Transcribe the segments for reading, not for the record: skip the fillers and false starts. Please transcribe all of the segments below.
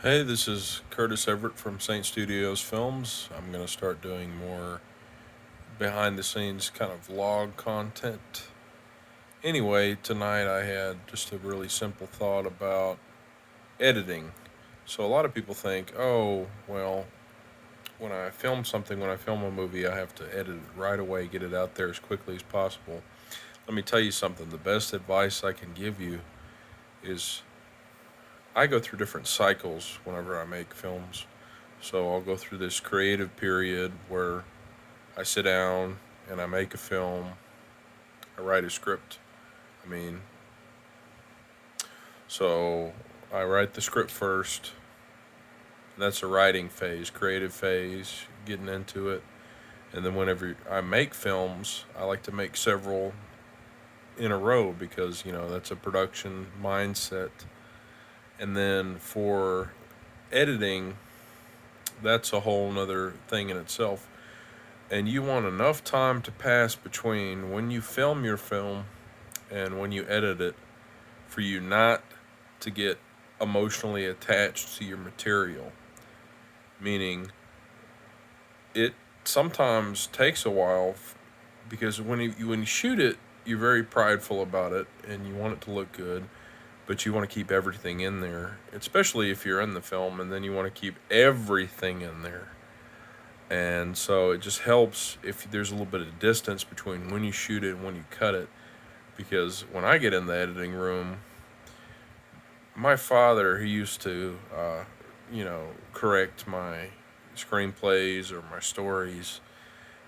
Hey, this is Curtis Everitt from Saint Studios Films. I'm going to start doing more behind the scenes kind of vlog content. Anyway, tonight I had just a really simple thought about editing. So, a lot of people think, oh, well, when I film something, when I film a movie, I have to edit it right away, get it out there as quickly as possible. Let me tell you something, the best advice I can give you is I go through different cycles whenever I make films. So I'll go through this creative period where I sit down and I make a film. I write a script. I mean, so I write the script first. That's a writing phase, creative phase, getting into it. And then whenever I make films, I like to make several in a row because, that's a production mindset. And then for editing, that's a whole nother thing in itself. And you want enough time to pass between when you film your film and when you edit it for you not to get emotionally attached to your material. Meaning, it sometimes takes a while because when you shoot it, you're very prideful about it and you want it to look good, but you want to keep everything in there, especially if you're in the film, and then you want to keep everything in there. And so it just helps if there's a little bit of distance between when you shoot it and when you cut it. Because when I get in the editing room, my father, he used to, correct my screenplays or my stories,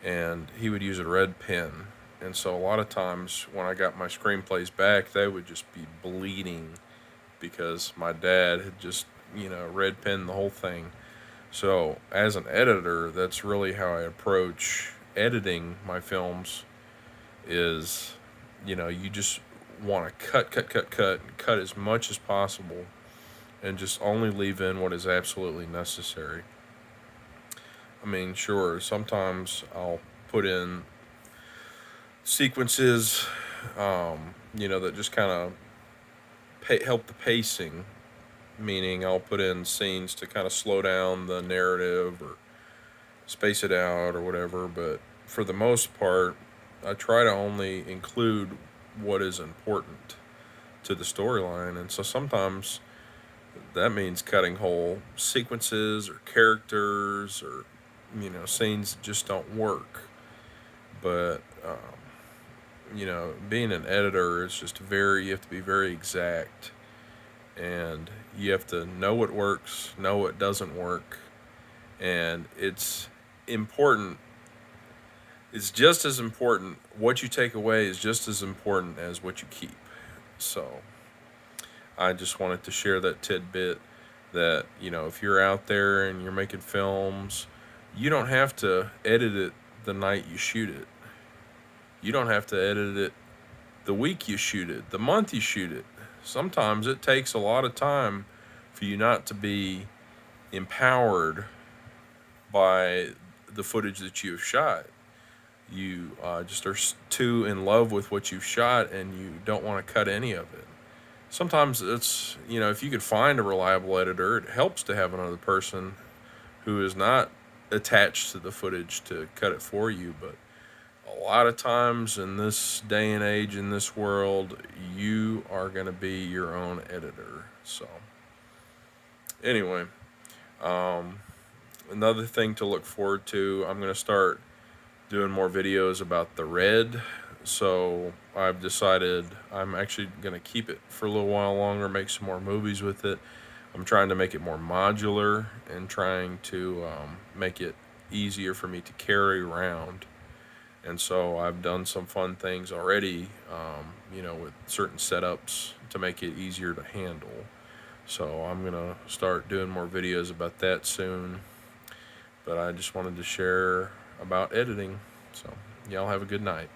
and he would use a red pen. And so a lot of times when I got my screenplays back, they would just be bleeding because my dad had just, red penned the whole thing. So, as an editor, that's really how I approach editing my films is, you just want to cut as much as possible and just only leave in what is absolutely necessary. I mean, sure, sometimes I'll put in sequences, that just kind of help the pacing, meaning I'll put in scenes to kind of slow down the narrative or space it out or whatever. But for the most part, I try to only include what is important to the storyline. And so sometimes that means cutting whole sequences or characters or, scenes that just don't work. But, being an editor is just you have to be very exact, and you have to know what works, know what doesn't work, and it's important. It's just as important. What you take away is just as important as what you keep. So I just wanted to share that tidbit that, if you're out there and you're making films, you don't have to edit it the night you shoot it. You don't have to edit it the week you shoot it, the month you shoot it. Sometimes it takes a lot of time for you not to be empowered by the footage that you've shot. You just are too in love with what you've shot and you don't want to cut any of it. Sometimes it's, if you could find a reliable editor, it helps to have another person who is not attached to the footage to cut it for you. But a lot of times in this day and age, in this world, you are going to be your own editor. So, anyway, another thing to look forward to, I'm going to start doing more videos about the red. So I've decided I'm actually going to keep it for a little while longer, make some more movies with it. I'm trying to make it more modular and trying to make it easier for me to carry around. And so I've done some fun things already, with certain setups to make it easier to handle. So I'm going to start doing more videos about that soon. But I just wanted to share about editing. So y'all have a good night.